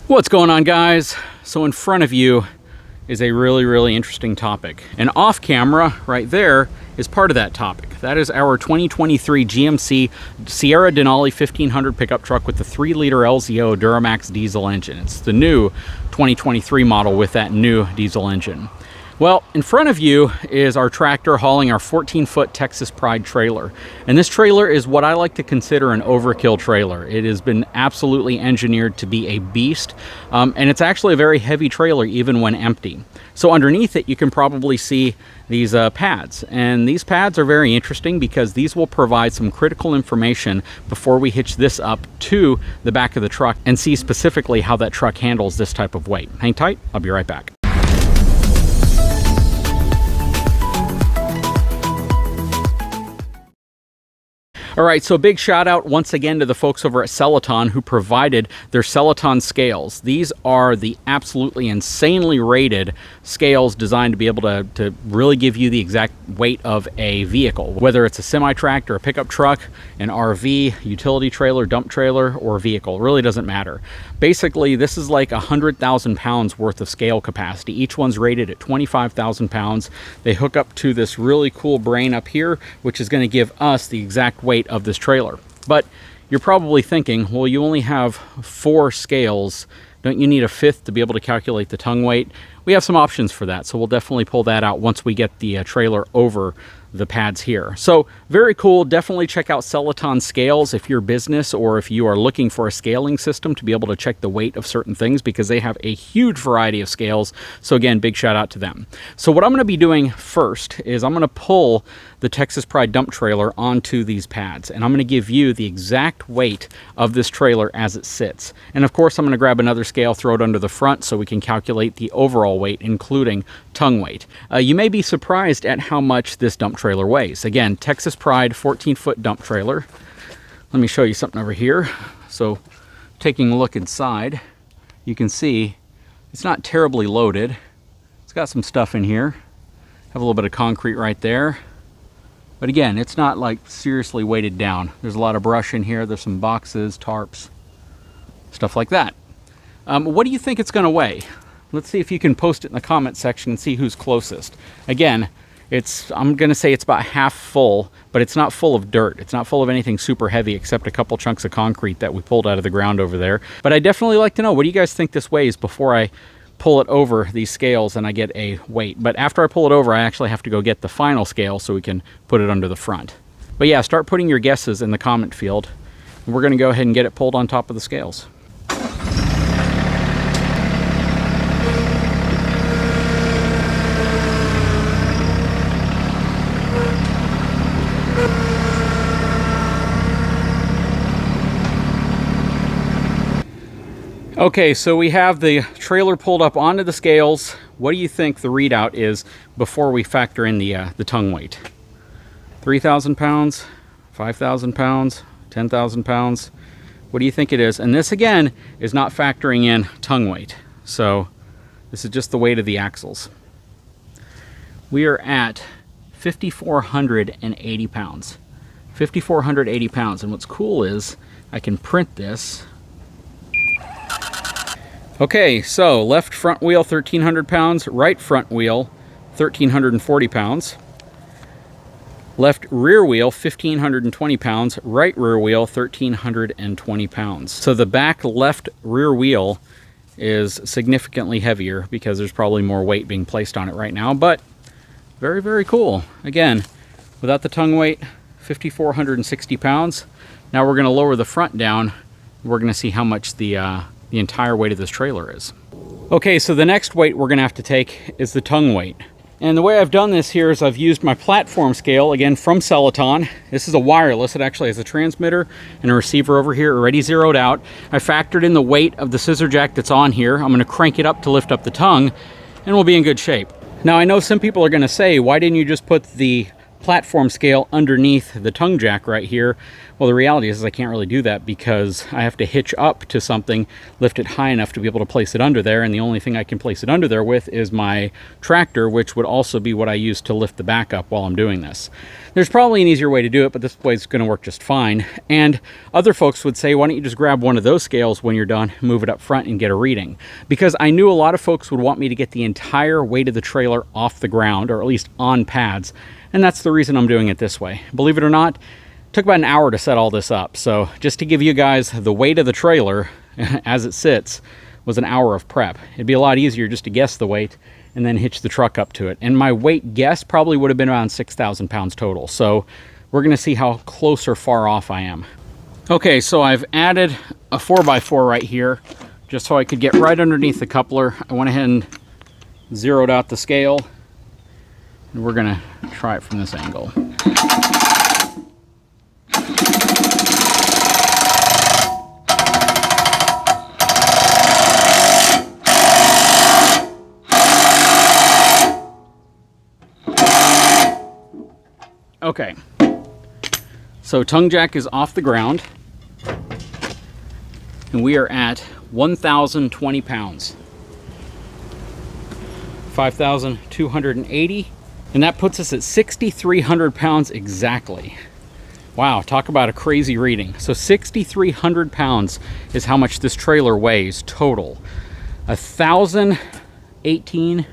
What's going on, guys? So in front of you is a really interesting topic, and off camera right there is part of that topic. That is our 2023 GMC Sierra Denali 1500 pickup truck with the 3-liter LZO Duramax diesel engine. It's the new 2023 model with that new diesel engine. Well, in front of you is our tractor hauling our 14-foot Texas Pride trailer. And this trailer is what I like to consider an overkill trailer. It has been absolutely engineered to be a beast, and it's actually a very heavy trailer even when empty. So underneath it, you can probably see these pads. And these pads are very interesting because these will provide some critical information before we hitch this up to the back of the truck and see specifically how that truck handles this type of weight. Hang tight, I'll be right back. All right, so big shout out once again to the folks over at Celoton who provided their Celoton scales. These are the absolutely insanely rated scales designed to be able to really give you the exact weight of a vehicle, whether it's a semi-tractor, a pickup truck, an RV, utility trailer, dump trailer, or vehicle. It really doesn't matter. Basically, this is like 100,000 pounds worth of scale capacity. Each one's rated at 25,000 pounds. They hook up to this really cool brain up here, which is going to give us the exact weight of this trailer. But you're probably thinking, well, you only have 4 scales. Don't you need a 5th to be able to calculate the tongue weight? We have some options for that, so we'll definitely pull that out once we get the trailer over the pads here. So very cool. Definitely check out Celoton scales if you're business or if you are looking for a scaling system to be able to check the weight of certain things, because they have a huge variety of scales. So again, big shout out to them. So what I'm going to be doing first is I'm going to pull the Texas Pride dump trailer onto these pads, and I'm going to give you the exact weight of this trailer as it sits. And of course, I'm going to grab another scale, throw it under the front so we can calculate the overall weight, including tongue weight. You may be surprised at how much this dump trailer weighs. Again, Texas Pride 14-foot dump trailer. Let me show you something over here. So taking a look inside, you can see it's not terribly loaded. It's got some stuff in here. Have a little bit of concrete right there. But again, it's not like seriously weighted down. There's a lot of brush in here. There's some boxes, tarps, stuff like that. What do you think it's going to weigh? Let's see if you can post it in the comment section and see who's closest. Again, I'm going to say it's about half full, but it's not full of dirt. It's not full of anything super heavy except a couple chunks of concrete that we pulled out of the ground over there. But I definitely like to know, what do you guys think this weighs before I pull it over these scales and I get a weight? But after I pull it over, I actually have to go get the final scale so we can put it under the front. But yeah, start putting your guesses in the comment field. We're going to go ahead and get it pulled on top of the scales. Okay, so we have the trailer pulled up onto the scales. What do you think the readout is before we factor in the tongue weight? 3,000 pounds, 5,000 pounds, 10,000 pounds? What do you think it is? And this again is not factoring in tongue weight. So this is just the weight of the axles. We are at 5,480 pounds. 5,480 pounds. And what's cool is I can print this. Okay, so left front wheel 1,300 pounds, right front wheel 1,340 pounds, left rear wheel 1,520 pounds, right rear wheel 1,320 pounds. So the back left rear wheel is significantly heavier because there's probably more weight being placed on it right now, but very cool. Again, without the tongue weight, 5,460 pounds. Now we're going to lower the front down. We're going to see how much the entire weight of this trailer is. Okay, so the next weight we're going to have to take is the tongue weight. And the way I've done this here is I've used my platform scale, again from Celoton. This is a wireless. It actually has a transmitter and a receiver over here already zeroed out. I factored in the weight of the scissor jack that's on here. I'm going to crank it up to lift up the tongue, and we'll be in good shape. Now I know some people are going to say, why didn't you just put the platform scale underneath the tongue jack right here. Well, the reality is I can't really do that because I have to hitch up to something, lift it high enough to be able to place it under there, and the only thing I can place it under there with is my tractor, which would also be what I use to lift the back up while I'm doing this. There's probably an easier way to do it, but this way is going to work just fine. And other folks would say, why don't you just grab one of those scales when you're done, move it up front and get a reading? Because I knew a lot of folks would want me to get the entire weight of the trailer off the ground, or at least on pads, and that's the reason I'm doing it this way. Believe it or not, it took about an hour to set all this up. So just to give you guys the weight of the trailer as it sits was an hour of prep. It'd be a lot easier just to guess the weight and then hitch the truck up to it. And my weight guess probably would have been around 6,000 pounds total. So we're gonna see how close or far off I am. Okay, so I've added a 4x4 right here, just so I could get right underneath the coupler. I went ahead and zeroed out the scale, and we're gonna try it from this angle. Okay, so tongue jack is off the ground, and we are at 1,020 pounds. 5,280, and that puts us at 6,300 pounds exactly. Wow, talk about a crazy reading. So 6,300 pounds is how much this trailer weighs total. 1,018,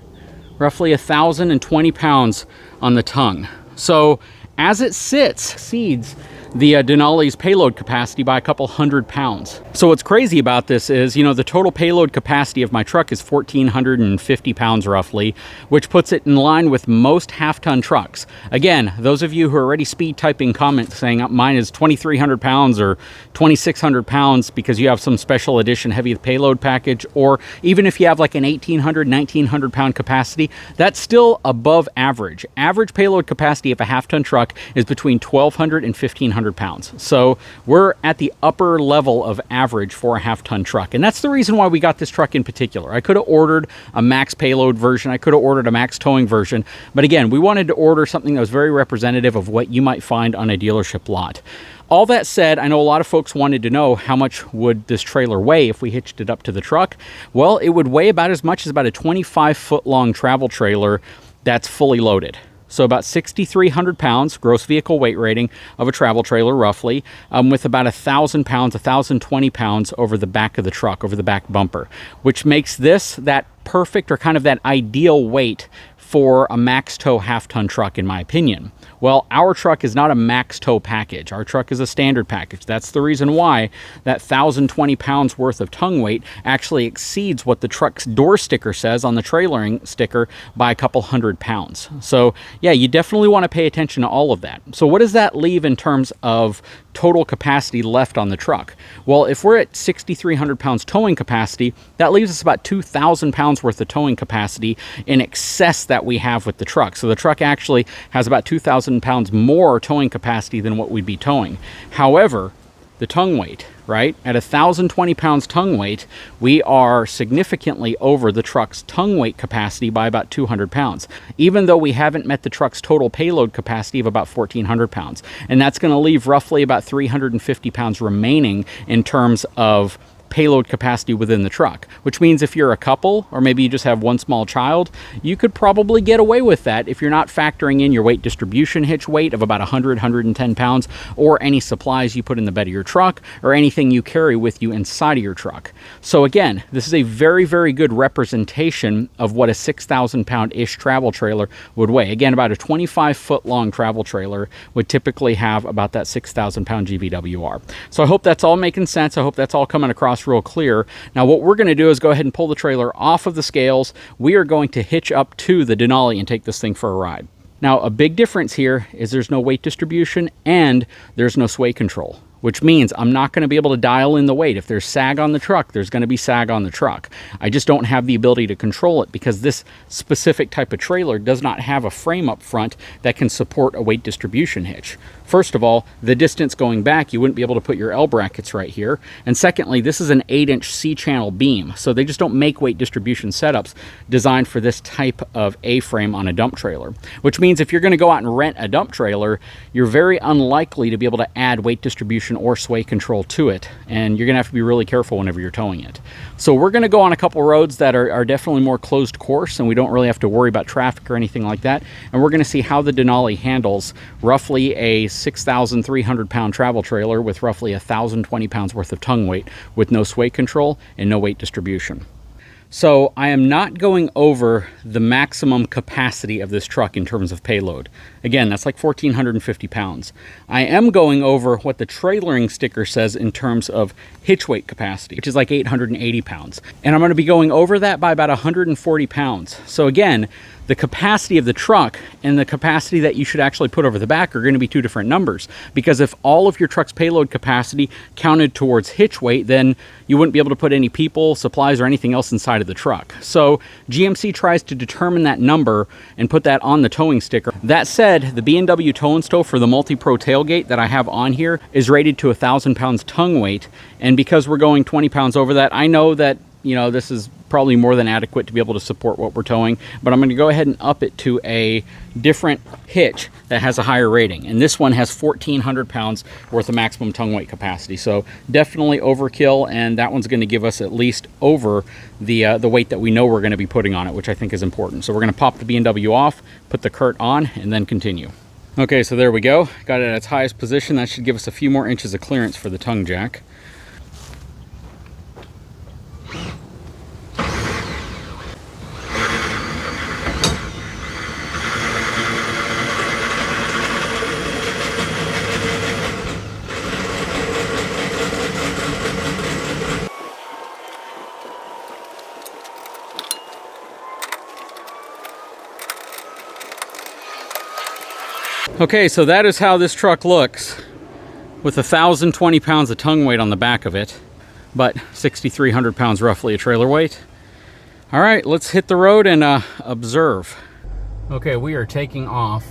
roughly 1,020 pounds on the tongue. So as it sits, exceeds the Denali's payload capacity by a couple hundred pounds. So what's crazy about this is, you know, the total payload capacity of my truck is 1,450 pounds roughly, which puts it in line with most half-ton trucks. Again, those of you who are already speed typing comments saying mine is 2,300 pounds or 2,600 pounds because you have some special edition heavy payload package, or even if you have like an 1,800, 1,900 pound capacity, that's still above average. Average payload capacity of a half-ton truck is between 1,200 and 1,500 pounds. So we're at the upper level of average for a half-ton truck. And that's the reason why we got this truck in particular. I could have ordered a max payload version. I could have ordered a max towing version. But again, we wanted to order something that was very representative of what you might find on a dealership lot. All that said, I know a lot of folks wanted to know how much would this trailer weigh if we hitched it up to the truck. Well, it would weigh about as much as about a 25-foot long travel trailer that's fully loaded. So about 6,300 pounds, gross vehicle weight rating of a travel trailer roughly, with about 1,000 pounds, 1,020 pounds over the back of the truck, over the back bumper, which makes this that perfect or kind of that ideal weight for a max tow half-ton truck, in my opinion. Well, our truck is not a max tow package. Our truck is a standard package. That's the reason why that 1,020 pounds worth of tongue weight actually exceeds what the truck's door sticker says on the trailering sticker by a couple hundred pounds. So yeah, you definitely want to pay attention to all of that. So what does that leave in terms of total capacity left on the truck? Well, if we're at 6,300 pounds towing capacity, that leaves us about 2,000 pounds worth of towing capacity in excess that we have with the truck. So the truck actually has about 2,000 pounds more towing capacity than what we'd be towing. However, the tongue weight, right? At 1,020 pounds tongue weight, we are significantly over the truck's tongue weight capacity by about 200 pounds, even though we haven't met the truck's total payload capacity of about 1,400 pounds. And that's going to leave roughly about 350 pounds remaining in terms of payload capacity within the truck, which means if you're a couple or maybe you just have one small child, you could probably get away with that if you're not factoring in your weight distribution hitch weight of about 100, 110 pounds, or any supplies you put in the bed of your truck or anything you carry with you inside of your truck. So again, this is a very, very good representation of what a 6,000 pound-ish travel trailer would weigh. Again, about a 25-foot long travel trailer would typically have about that 6,000 pound GVWR. So I hope that's all making sense. I hope that's all coming across real clear. Now what we're going to do is go ahead and pull the trailer off of the scales. We are going to hitch up to the Denali and take this thing for a ride. Now a big difference here is there's no weight distribution and there's no sway control. which means I'm not going to be able to dial in the weight. If there's sag on the truck, there's going to be sag on the truck. I just don't have the ability to control it because this specific type of trailer does not have a frame up front that can support a weight distribution hitch. First of all, the distance going back, you wouldn't be able to put your L brackets right here. And secondly, this is an 8-inch C-channel beam, so they just don't make weight distribution setups designed for this type of A-frame on a dump trailer. Which means if you're going to go out and rent a dump trailer, you're very unlikely to be able to add weight distribution or sway control to it, and you're going to have to be really careful whenever you're towing it. So we're going to go on a couple roads that are definitely more closed course, and we don't really have to worry about traffic or anything like that, and we're going to see how the Denali handles roughly a 6,300 pound travel trailer with roughly 1,020 pounds worth of tongue weight with no sway control and no weight distribution. So I am not going over the maximum capacity of this truck in terms of payload. Again, that's like 1,450 pounds. I am going over what the trailering sticker says in terms of hitch weight capacity, which is like 880 pounds. And I'm going to be going over that by about 140 pounds. So again, the capacity of the truck and the capacity that you should actually put over the back are going to be two different numbers. Because if all of your truck's payload capacity counted towards hitch weight, then you wouldn't be able to put any people, supplies, or anything else inside of the truck. So GMC tries to determine that number and put that on the towing sticker. That said, the B&W Tow and Stow for the Multi-Pro tailgate that I have on here is rated to 1,000 pounds tongue weight. And because we're going 20 pounds over that, I know that, you know, this is probably more than adequate to be able to support what we're towing, but I'm going to go ahead and up it to a different hitch that has a higher rating. And this one has 1,400 pounds worth of maximum tongue weight capacity. So definitely overkill, and that one's going to give us at least over the weight that we know we're going to be putting on it, which I think is important. So we're going to pop the B&W off, put the Curt on, and then continue. Okay, so there we go. Got it at its highest position. That should give us a few more inches of clearance for the tongue jack. Okay, so that is how this truck looks with 1,020 pounds of tongue weight on the back of it, but 6,300 pounds roughly of trailer weight. All right, let's hit the road and observe. Okay, we are taking off.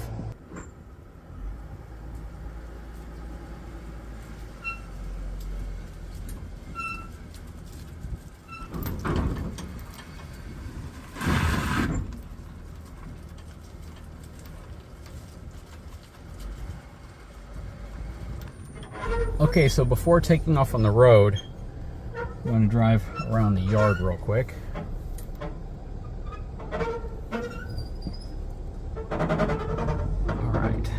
Okay, so before taking off on the road, I'm going to drive around the yard real quick. All right.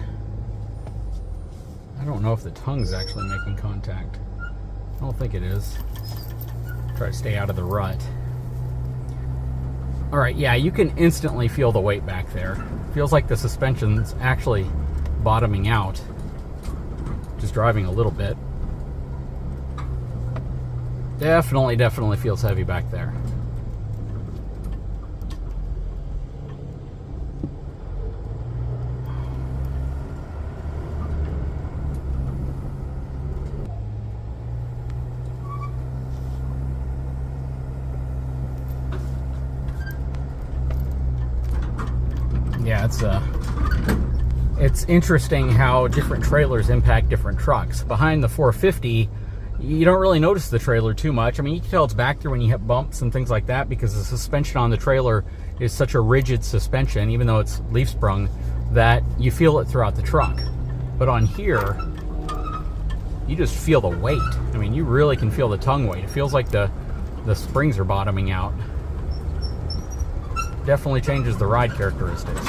I don't know if the tongue's actually making contact. I don't think it is. Try to stay out of the rut. All right, yeah, you can instantly feel the weight back there. Feels like the suspension's actually bottoming out. Just driving a little bit. Definitely feels heavy back there. Yeah, it's interesting how different trailers impact different trucks. Behind the 450, you don't really notice the trailer too much. I mean, you can tell it's back there when you hit bumps and things like that because the suspension on the trailer is such a rigid suspension, even though it's leaf sprung, that you feel it throughout the truck. But on here, you just feel the weight. I mean, you really can feel the tongue weight. It feels like the springs are bottoming out. Definitely changes the ride characteristics.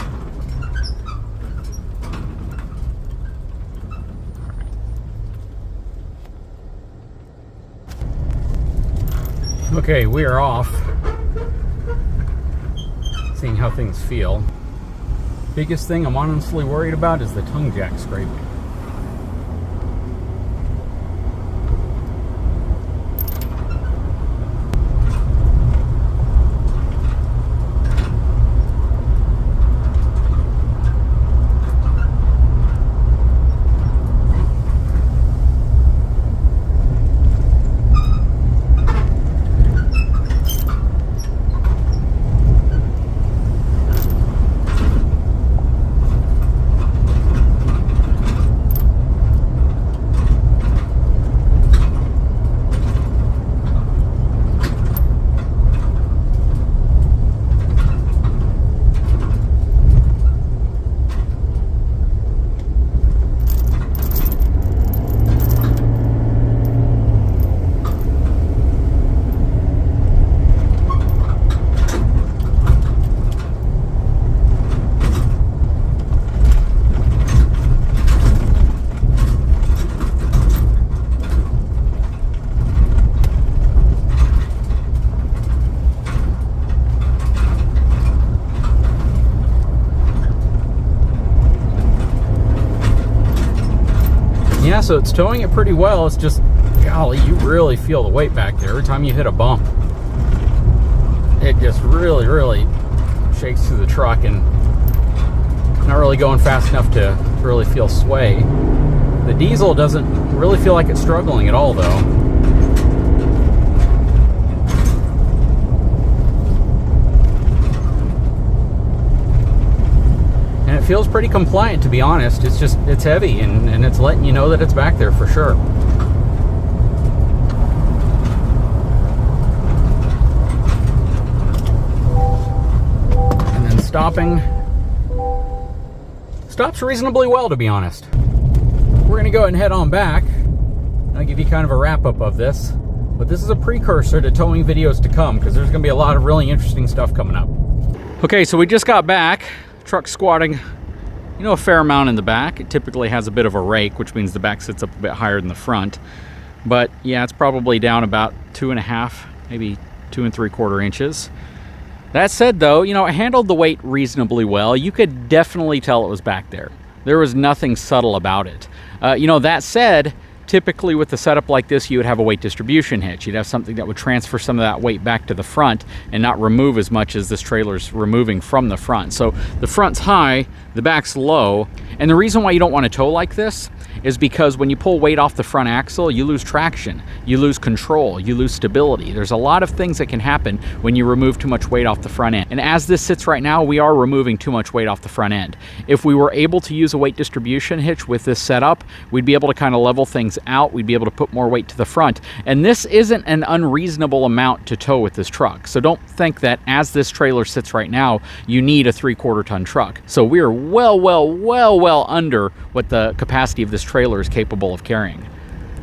Okay, we are off. Seeing how things feel. Biggest thing I'm honestly worried about is the tongue jack scraping. Yeah, so it's towing it pretty well. It's just, golly, you really feel the weight back there every time you hit a bump. It just really, really shakes through the truck, and not really going fast enough to really feel sway. The diesel doesn't really feel like it's struggling at all, though. And it feels pretty compliant, to be honest. It's just, it's heavy, and it's letting you know that it's back there for sure. And then stops reasonably well, to be honest. We're gonna go ahead and head on back. I'll give you kind of a wrap up of this, but this is a precursor to towing videos to come, because there's gonna be a lot of really interesting stuff coming up. Okay, so we just got back. Truck squatting, you know, a fair amount in the back. It typically has a bit of a rake, which means the back sits up a bit higher than the front. But yeah, it's probably down about 2.5, maybe 2 3/4 inches. That said, though, you know, it handled the weight reasonably well. You could definitely tell it was back there. There was nothing subtle about it. You know, that said, typically with a setup like this, you would have a weight distribution hitch. You'd have something that would transfer some of that weight back to the front and not remove as much as this trailer's removing from the front. So the front's high, the back's low. And the reason why you don't want to tow like this is because when you pull weight off the front axle, you lose traction, you lose control, you lose stability. There's a lot of things that can happen when you remove too much weight off the front end. And as this sits right now, we are removing too much weight off the front end. If we were able to use a weight distribution hitch with this setup, we'd be able to kind of level things out. We'd be able to put more weight to the front. And this isn't an unreasonable amount to tow with this truck. So don't think that as this trailer sits right now, you need a 3/4 ton truck. So we're well under what the capacity of this trailer is capable of carrying.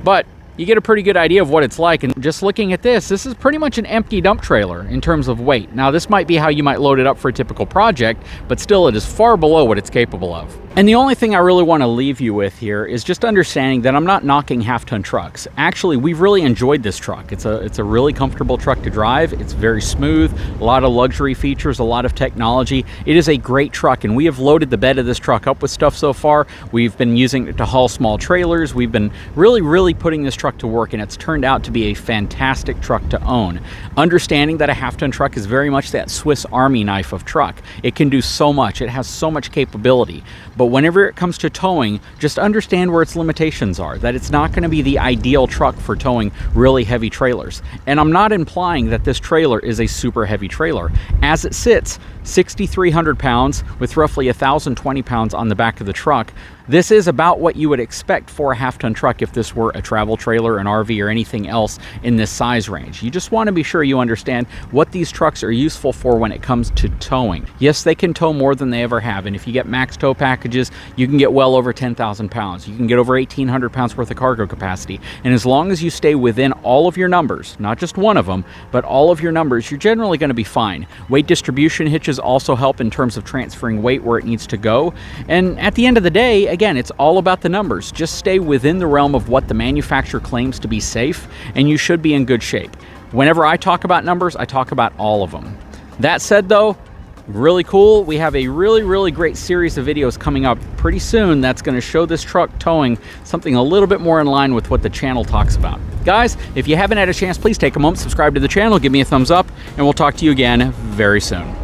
But you get a pretty good idea of what it's like, and just looking at this is pretty much an empty dump trailer in terms of weight. Now, this might be how you might load it up for a typical project, but still it is far below what it's capable of. And the only thing I really want to leave you with here is just understanding that I'm not knocking half-ton trucks. Actually, we've really enjoyed this truck. It's a really comfortable truck to drive. It's very smooth, a lot of luxury features, a lot of technology. It is a great truck, and we have loaded the bed of this truck up with stuff so far. We've been using it to haul small trailers. We've been really putting this truck to work, and it's turned out to be a fantastic truck to own. Understanding that a half-ton truck is very much that Swiss Army knife of truck. It can do so much. It has so much capability. But whenever it comes to towing, just understand where its limitations are, that it's not going to be the ideal truck for towing really heavy trailers. And I'm not implying that this trailer is a super heavy trailer. As it sits, 6,300 pounds with roughly 1,020 pounds on the back of the truck. This is about what you would expect for a half-ton truck if this were a travel trailer, an RV, or anything else in this size range. You just want to be sure you understand what these trucks are useful for when it comes to towing. Yes, they can tow more than they ever have, and if you get max tow packages, you can get well over 10,000 pounds. You can get over 1,800 pounds worth of cargo capacity. And as long as you stay within all of your numbers, not just one of them, but all of your numbers, you're generally going to be fine. Weight distribution hitches also help in terms of transferring weight where it needs to go. And at the end of the day, again, it's all about the numbers. Just stay within the realm of what the manufacturer claims to be safe, and you should be in good shape. Whenever I talk about numbers, I talk about all of them. That said, though, really cool. We have a really great series of videos coming up pretty soon that's going to show this truck towing something a little bit more in line with what the channel talks about. Guys, if you haven't had a chance, please take a moment, subscribe to the channel, give me a thumbs up, and we'll talk to you again very soon.